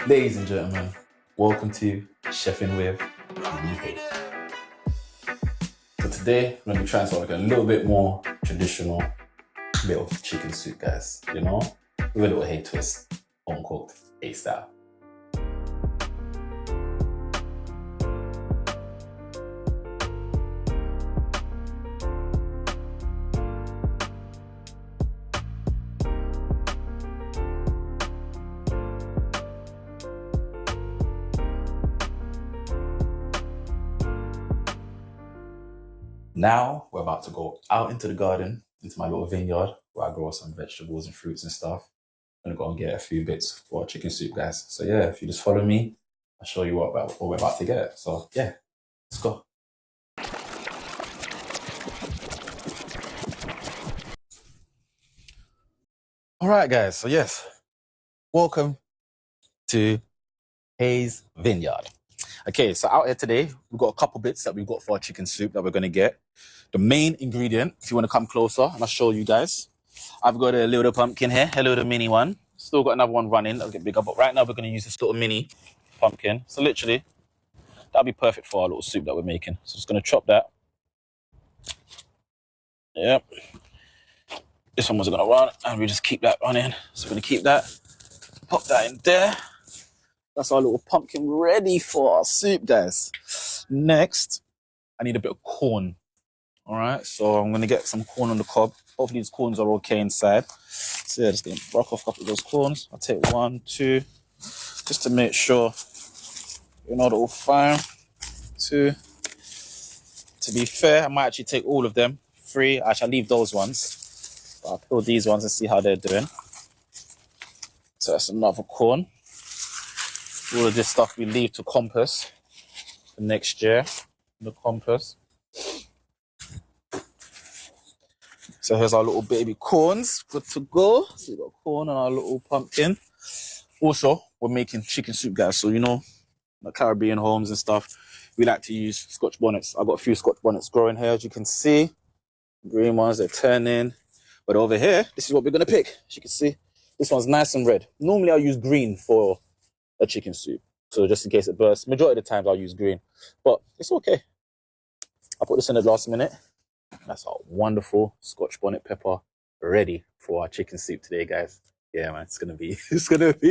Ladies and gentlemen, welcome to Chefing with Mini Haye. So today, I'm going to be trying something a little bit more traditional, bit of chicken soup, guys, you know, with a little Haye twist, home-cooked, Haye-style. Now we're about to go out into the garden, into my little vineyard, where I grow some vegetables and fruits and stuff. I'm gonna go and get a few bits for our chicken soup, guys. So yeah, if you just follow me, I'll show you what we're about to get. So yeah, let's go. All right, guys. So yes, welcome to Haye's Vineyard. Okay, so out here today, we've got a couple bits that we've got for our chicken soup that we're gonna get. The main ingredient, if you wanna come closer, and I'll show you guys. I've got a little pumpkin here, a little mini one. Still got another one running, that'll get bigger, but right now we're gonna use this little mini pumpkin. So literally, that'll be perfect for our little soup that we're making. So just gonna chop that. Yep. This one was gonna run, and we just keep that running. So we're gonna keep that, pop that in there. That's our little pumpkin ready for our soup, guys. Next, I need a bit of corn. All right, so I'm gonna get some corn on the cob. Hopefully these corns are okay inside. So yeah, just gonna brock off a couple of those corns. I'll take 1, 2, just to make sure they're not all fine. 2. To be fair, I might actually take all of them. 3, actually I'll leave those ones. But I'll peel these ones and see how they're doing. So that's another corn. All of this stuff we leave to compost for next year. The compost. So here's our little baby corns, good to go. So we've got corn and our little pumpkin. Also, we're making chicken soup, guys. So you know, the Caribbean homes and stuff, we like to use Scotch bonnets. I've got a few Scotch bonnets growing here, as you can see. Green ones, they're turning. But over here, this is what we're gonna pick. As you can see, this one's nice and red. Normally I'll use green for a chicken soup. So just in case it bursts, majority of the times I'll use green, but it's okay. I'll put this in the last minute. That's our wonderful Scotch bonnet pepper ready for our chicken soup today, guys. Yeah, man, it's gonna be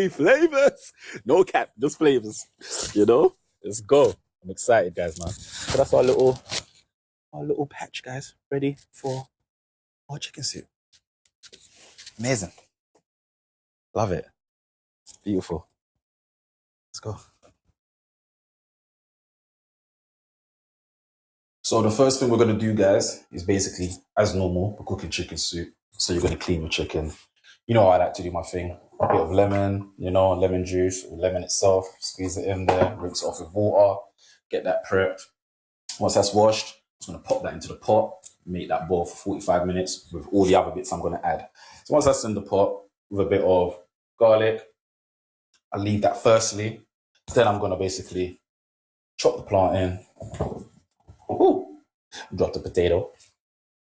flavors. No cap, just flavors. You know? Let's go. I'm excited, guys, man. So that's our little patch, guys, ready for our chicken soup. Amazing. Love it. Beautiful. Let's go. So the first thing we're going to do, guys, is basically, as normal, we're cooking chicken soup. So you're going to clean your chicken. You know how I like to do my thing. A bit of lemon, you know, lemon juice, or lemon itself. Squeeze it in there, rinse it off with water, get that prepped. Once that's washed, I'm just going to pop that into the pot, make that boil for 45 minutes with all the other bits I'm going to add. So once that's in the pot, with a bit of garlic, I'll leave that firstly. Then I'm going to basically chop the plant in. Ooh. Drop the potato,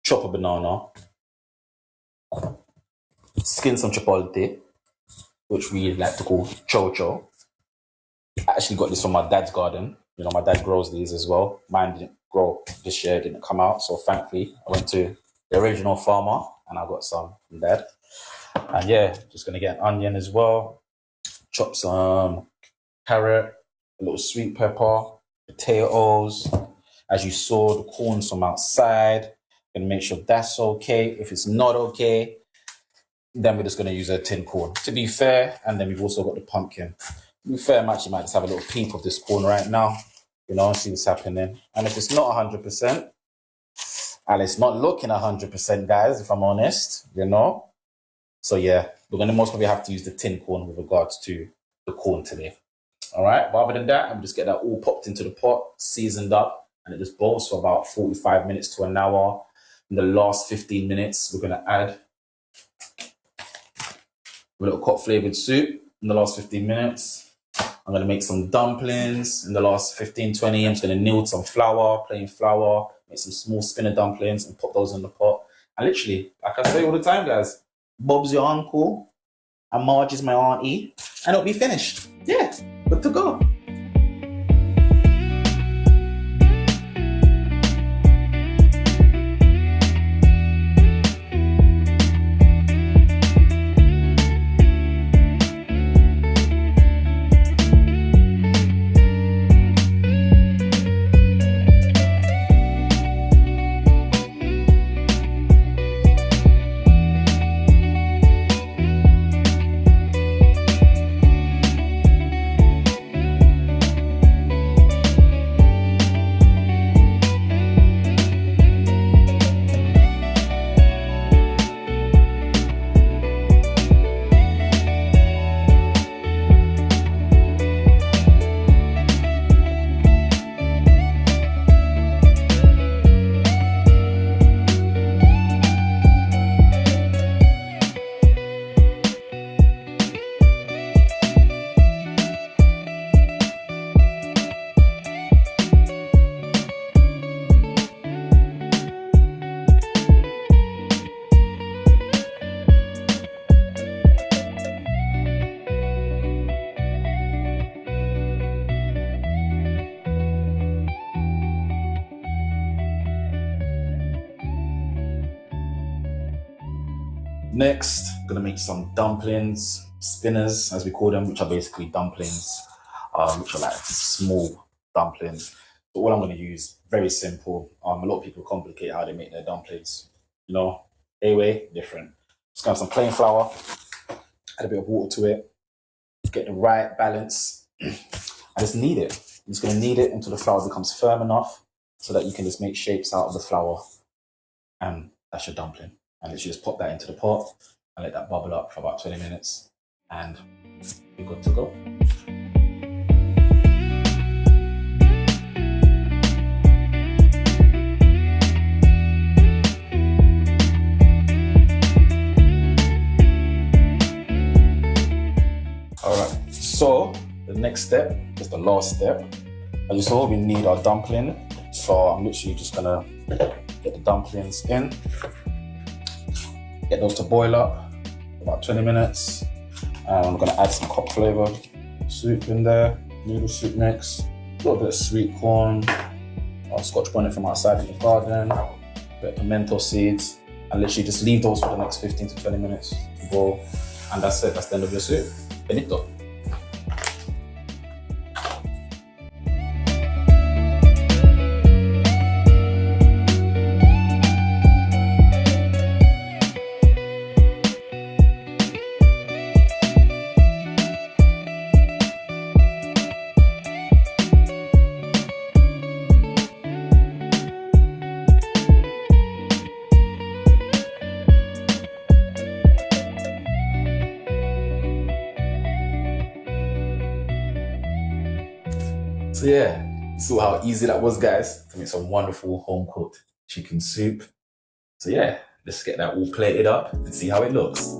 chop a banana, skin some chipotle, which we like to call chocho. I actually got this from my dad's garden. You know, my dad grows these as well. Mine didn't grow this year, didn't come out. So thankfully, I went to the original farmer and I got some from dad. And yeah, just gonna get an onion as well, chop some carrot, a little sweet pepper, potatoes. As you saw, the corn's from outside. Gonna make sure that's okay. If it's not okay, then we're just gonna use a tin corn. To be fair, and then we've also got the pumpkin. To be fair, I actually might just have a little peep of this corn right now, you know, and see what's happening. And if it's not 100%, and it's not looking 100%, guys, if I'm honest, you know. So yeah, we're gonna most probably have to use the tin corn with regards to the corn today. All right, but other than that, I'm just get that all popped into the pot, seasoned up, and it just boils for about 45 minutes to an hour. In the last 15 minutes, we're gonna add a little hot flavored soup in the last 15 minutes. I'm gonna make some dumplings in the last 15, 20. I'm just gonna knead some flour, plain flour, make some small spinner dumplings and pop those in the pot. And literally, like I say all the time, guys, Bob's your uncle and Marge is my auntie, and it'll be finished. yeah, good to go. Next, I'm gonna make some dumplings, spinners as we call them, which are basically dumplings, which are like small dumplings. So all I'm gonna use, very simple. A lot of people complicate how they make their dumplings. You know, Haye, different. Just gonna have some plain flour, add a bit of water to it, get the right balance. I just knead it. I'm just gonna knead it until the flour becomes firm enough so that you can just make shapes out of the flour, and that's your dumpling. And literally just pop that into the pot and let that bubble up for about 20 minutes and you're good to go. All right, so the next step is the last step. As you saw, we need our dumpling. So I'm literally just gonna get the dumplings in. Get those to boil up for about 20 minutes. And I'm gonna add some cock flavored soup in there, noodle soup next, a little bit of sweet corn, Scotch bonnet from outside in the garden, a bit of pimento seeds, and literally just leave those for the next 15 to 20 minutes to boil. And that's it, that's the end of your soup. Benito. So yeah, you saw how easy that was, guys, to make some wonderful home-cooked chicken soup. So yeah, let's get that all plated up and see how it looks.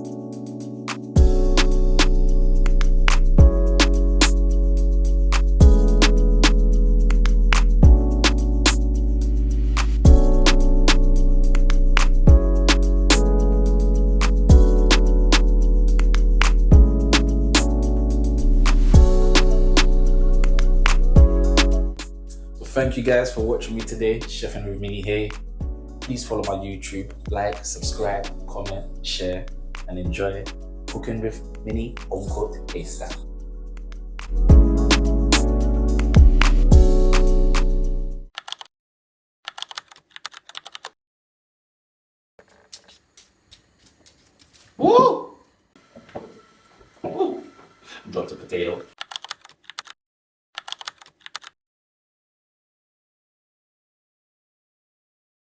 Thank you guys for watching me today, Chefing with Mini Haye. Please follow my YouTube, like, subscribe, comment, share, and enjoy Cooking with Mini Homecooked Haye-style. Woo! Woo! Dropped a potato.